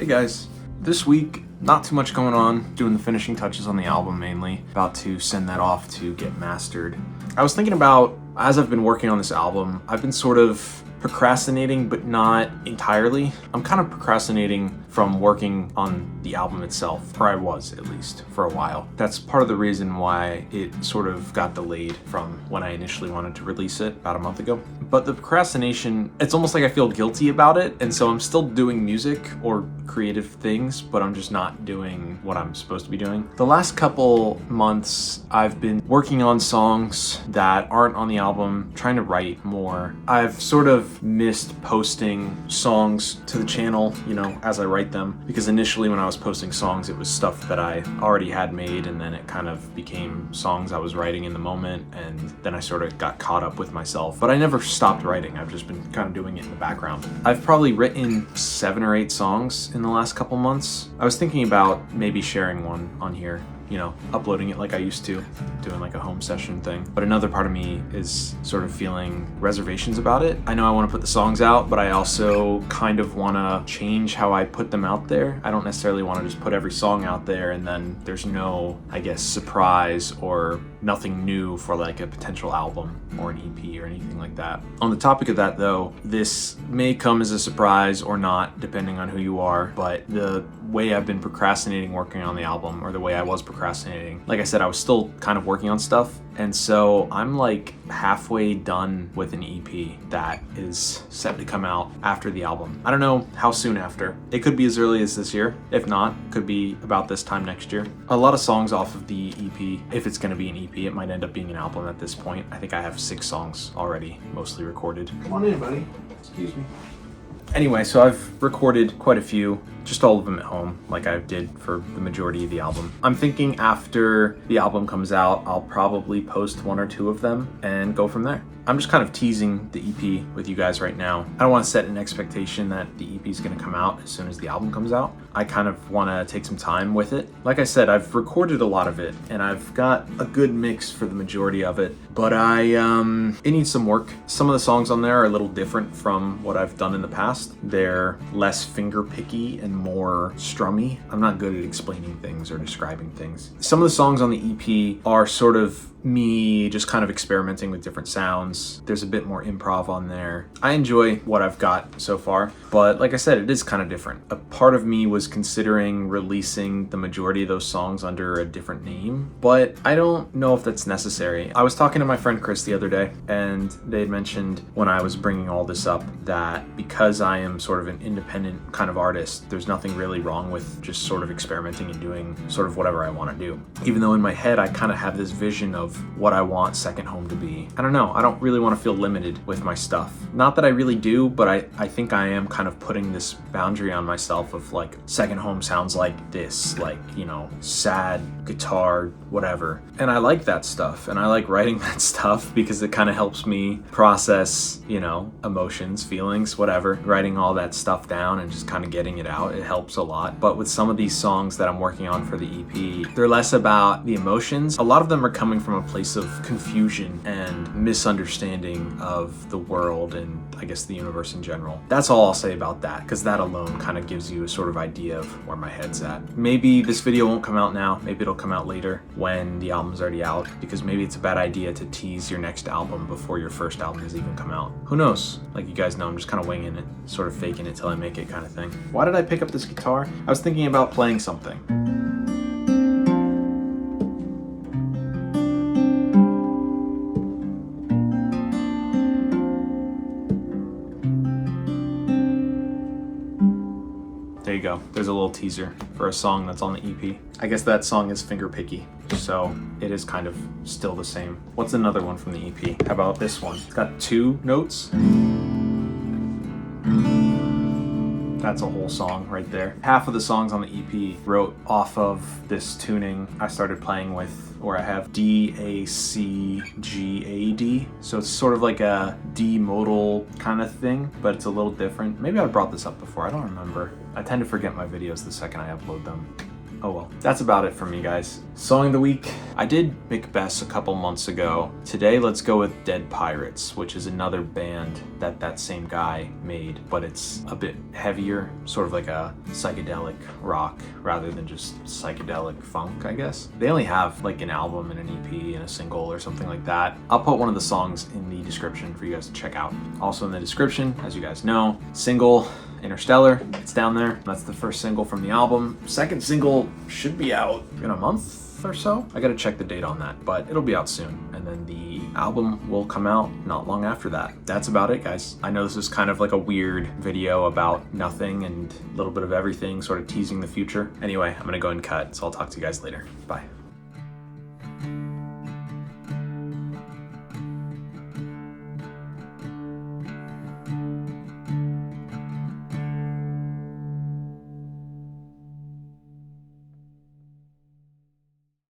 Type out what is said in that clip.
Hey guys, this week, not too much going on, doing the finishing touches on the album mainly, about to send that off to get mastered. I was thinking about, as I've been working on this album, I've been sort of procrastinating, but not entirely. I'm kind of procrastinating from working on the album itself, or I was at least, for a while. That's part of the reason why it sort of got delayed from when I initially wanted to release it about a month ago. But the procrastination, it's almost like I feel guilty about it, and so I'm still doing music or creative things, but I'm just not doing what I'm supposed to be doing. The last couple months, I've been working on songs that aren't on the album, trying to write more. I've sort of missed posting songs to the channel, as I write them, because initially when I was posting songs, it was stuff that I already had made, and then it kind of became songs I was writing in the moment, and then I sort of got caught up with myself. But I never stopped writing. I've just been kind of doing it in the background. I've probably written 7 or 8 songs in the last couple months. I was thinking about maybe sharing one on here, uploading it like I used to, doing like a home session thing. But another part of me is sort of feeling reservations about it. I know I want to put the songs out, but I also kind of want to change how I put them out there. I don't necessarily want to just put every song out there and then there's no, surprise or nothing new for like a potential album or an EP or anything like that. On the topic of that though, this may come as a surprise or not, depending on who you are, but the way I've been procrastinating working on the album, or the way I was procrastinating, like I said, I was still kind of working on stuff, and so I'm like halfway done with an EP that is set to come out after the album. I don't know how soon after. It could be as early as this year. If not, it could be about this time next year. A lot of songs off of the EP, if it's gonna be an EP, it might end up being an album at this point. I think I have 6 songs already, mostly recorded. Come on in, buddy. Excuse me. Anyway, so I've recorded quite a few, just all of them at home, like I did for the majority of the album. I'm thinking after the album comes out, I'll probably post 1 or 2 of them and go from there. I'm just kind of teasing the EP with you guys right now. I don't want to set an expectation that the EP is going to come out as soon as the album comes out. I kind of want to take some time with it. Like I said, I've recorded a lot of it and I've got a good mix for the majority of it, but it needs some work. Some of the songs on there are a little different from what I've done in the past. They're less finger picky and more strummy. I'm not good at explaining things or describing things. Some of the songs on the EP are sort of me just kind of experimenting with different sounds. There's a bit more improv on there. I enjoy what I've got so far, but like I said, it is kind of different. A part of me was considering releasing the majority of those songs under a different name, but I don't know if that's necessary. I was talking to my friend Chris the other day, and they had mentioned when I was bringing all this up that because I am sort of an independent kind of artist, there's nothing really wrong with just sort of experimenting and doing sort of whatever I want to do. Even though in my head, I kind of have this vision of what I want Second Home to be. I don't know. I don't really want to feel limited with my stuff. Not that I really do, but I think I am kind of putting this boundary on myself of like, Second Home sounds like this, like, sad guitar, whatever. And I like that stuff. And I like writing that stuff because it kind of helps me process, emotions, feelings, whatever. Writing all that stuff down and just kind of getting it out, it helps a lot. But with some of these songs that I'm working on for the EP, they're less about the emotions. A lot of them are coming from a place of confusion and misunderstanding of the world and I guess the universe in general. That's all I'll say about that, because that alone kind of gives you a sort of idea of where my head's at. Maybe this video won't come out now, maybe it'll come out later when the album's already out, because maybe it's a bad idea to tease your next album before your first album has even come out. Who knows? Like you guys know, I'm just kind of winging it, sort of faking it till I make it kind of thing. Why did I pick up this guitar? I was thinking about playing something. There you go. There's a little teaser for a song that's on the EP. I guess that song is finger picky, so it is kind of still the same. What's another one from the EP? How about this one? It's got 2 notes. That's a whole song right there. Half of the songs on the EP wrote off of this tuning I started playing with, where I have D, A, C, G, A, D. So it's sort of like a D modal kind of thing, but it's a little different. Maybe I brought this up before, I don't remember. I tend to forget my videos the second I upload them. Oh well. That's about it for me, guys. Song of the week. I did Macbeth a couple months ago. Today, let's go with Dead Pirates, which is another band that same guy made, but it's a bit heavier, sort of like a psychedelic rock rather than just psychedelic funk, I guess. They only have like an album and an EP and a single or something like that. I'll put one of the songs in the description for you guys to check out. Also in the description, as you guys know, single Interstellar, it's down there. That's the first single from the album. Second single should be out in a month or so. I gotta check the date on that, but it'll be out soon. And then the album will come out not long after that. That's about it, guys. I know this is kind of like a weird video about nothing and a little bit of everything, sort of teasing the future. Anyway, I'm gonna go and cut, so I'll talk to you guys later. Bye.